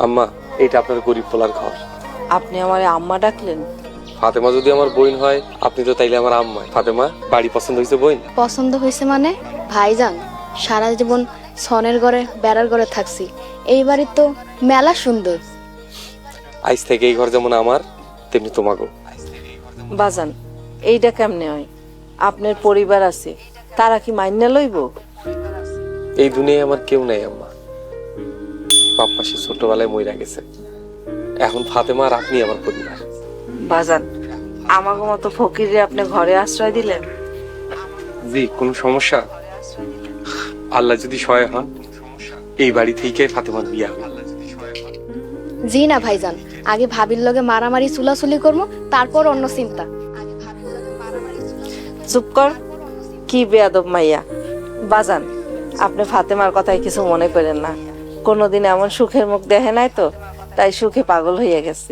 আম্মা, এটা আপনার গরিব পোলার ঘর। আপনি আমার আম্মা ডাকলেন? ফাতেমা যদি আমার বোন হয়, আপনি তো তাইলে আমার আম্মা। ফাতেমা, বাড়ি পছন্দ হয়েছে বোন? পছন্দ হয়েছে মানে? ভাইজান, সারা জীবন সনের ঘরে বেড়ার ঘরে থাকছি, এই বাড়ি তো মেলা সুন্দর। আজ থেকে এই ঘর যেমন আমার, তেমনি তোমাকেও। বাজান, এইটা কেমনে হয়? আপনার পরিবার আছে, তারা কি মাইনা লইব? এই দুনিয়ায় আমার কেউ নাই আম্মা। বাপ্পা সে ছোটবেলায় মইরা গেছে। এখন ফাতেমা আর আপনি আমার পরিবার। বাজান, আমাকে মতো ফকিরে আপনি ঘরে আশ্রয় দিলেন? জি, কোনো সমস্যা? আল্লাহ যদি সহায় হন, এই বাড়ি থেকে ফাতেমার বিয়া হবে। জি না ভাইজান, আগে ভাবির লগে মারামারি চুলাচুলি করবো, তারপর অন্য চিন্তা। চুপ কর, কি বেয়াদব মাইয়া। বাজান, আপনি ফাতেমার কথায় কিছু মনে করেন না। কোনোদিন এমন সুখের মুখ দেখে নাই তো, তাই সুখে পাগল হইয়া গেছে।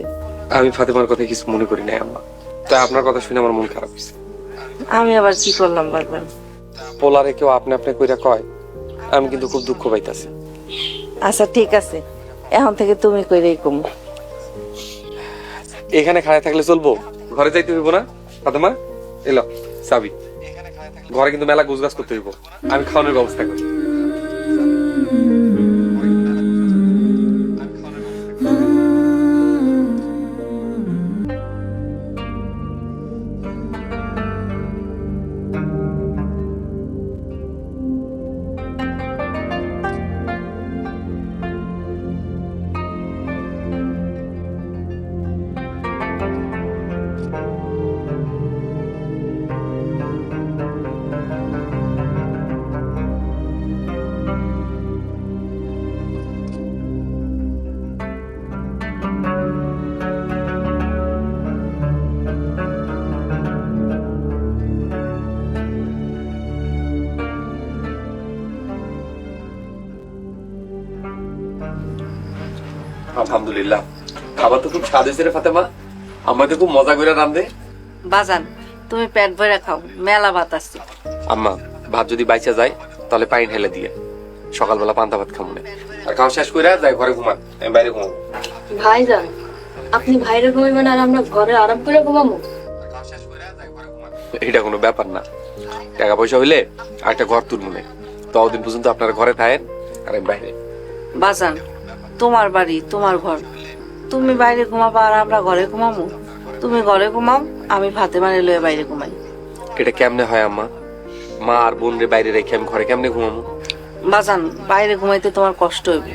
আমি ফাতেমার কথা কিছু মনে করি নাই আম্মা, তাই আপনার কথা শুনে আমার মন খারাপ হয়েছে। আমি আবার কি করলাম বারবার? পোলারে কেউ আপনি আপনি কইরা কয়, আমি কিন্তু খুব দুঃখ পাইতাছি। আচ্ছা ঠিক আছে, এখন থেকে তুমি কইরেই কম। এখানে খাড়ায় থাকলে চলবো? ঘরে যাইতে হইব না? ফাতেমা, এলো চাবি। ঘরে কিন্তু মেলা গোছগাছ করতে হইব, আমি খাওয়ানোর ব্যবস্থা করি। আলহামদুলিল্লাহ, খাবার তো খুব স্বাদ হয়েছে রে ফাতেমা। আমাকে খুব মজা করে রান্ধে। বাজান, তুমি পেট ভরে খাও, মেলা ভাত আছে। আম্মা, ভাত যদি বাইচা যায় তাহলে পানি ঢেলে দিয়ে সকালবেলা পান্তা ভাত খাবো না। আর খাওয়া শেষ করে যাই ঘরে ঘুমান, আমি বাইরে ঘুমাবো। ভাইজান, আপনি বাইরে ঘুমাবেন আর আমরা ঘরে আরাম করে ঘুমাবো? এটা কোনো ব্যাপার না। টাকা পয়সা হইলে আর একটা ঘর তুলবো না। ততদিন পর্যন্ত আপনারা ঘরে থাকেন আর আমি বাইরে। বাজান, তোমার বাড়ি, তোমার ঘর, তুমি বাইরে ঘুমাবা আর আমরা ঘরে ঘুমাবো? তুমি ঘরে ঘুমাও, আমি ফাতেমারে লয়ে বাইরে ঘুমাই। এটা কেমনে হয় আম্মা? মা আর বোন রে বাইরে রেখে আমি ঘরে কেমনে ঘুমাবো? বাজান, বাইরে ঘুমাইতে তোমার কষ্ট হইবে।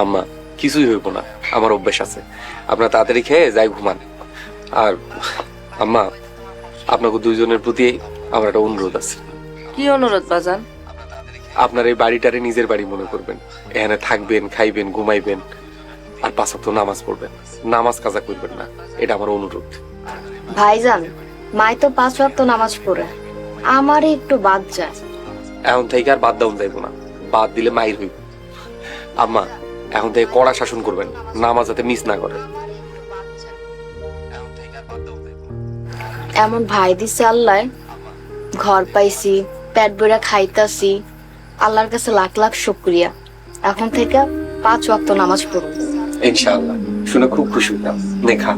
আম্মা, কিছুই হইব না, আমার অভ্যাস আছে। আপনারা তাড়াতাড়ি খেয়ে যাই ঘুমান। আর আম্মা, আপনাকে দুইজনের প্রতি আমার একটা অনুরোধ আছে। কি অনুরোধ বাজান? আপনার এই বাড়িটারে নিজের বাড়ি মনে করবেন। এখানে থাকবেন, খাইবেন, ঘুমাইবেন, আর 5 ওয়াক্ত নামাজ পড়বেন। নামাজ কাজা করবেন না, এটা আমার অনুরোধ। ভাইজান, মাই তো 5 ওয়াক্ত নামাজ পড়ে, আমারই একটু বাদ যায়। এখন থেকে আর বাদ দাউন যাইব না, বাদ দিলে মাইর হইব। আম্মা, এখন থেকে কড়া শাসন করবেন, নামাজ যাতে মিস না করেন। এমন ভাই দিছে আল্লাহ, ঘর পাইছি, পেট ভরে খাইতাছি, আল্লাহর কাছে লাখ লাখ শুকরিয়া। এখন থেকে 5 ওয়াক্ত নামাজ পড়ব ইনশাআল্লাহ। শুনে খুব খুশি হইলাম। দেখা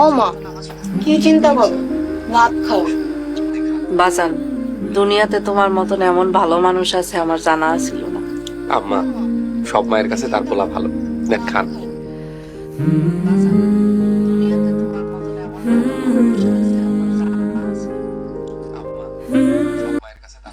ও মা, কি চিন্তা করো, ভাত খাও। বাজান, দুনিয়াতে তোমার মতন এমন ভালো মানুষ আছে আমার জানা ছিল না। আম্মা, সব মায়ের কাছে তার পোলা ভালো। দেখ খান।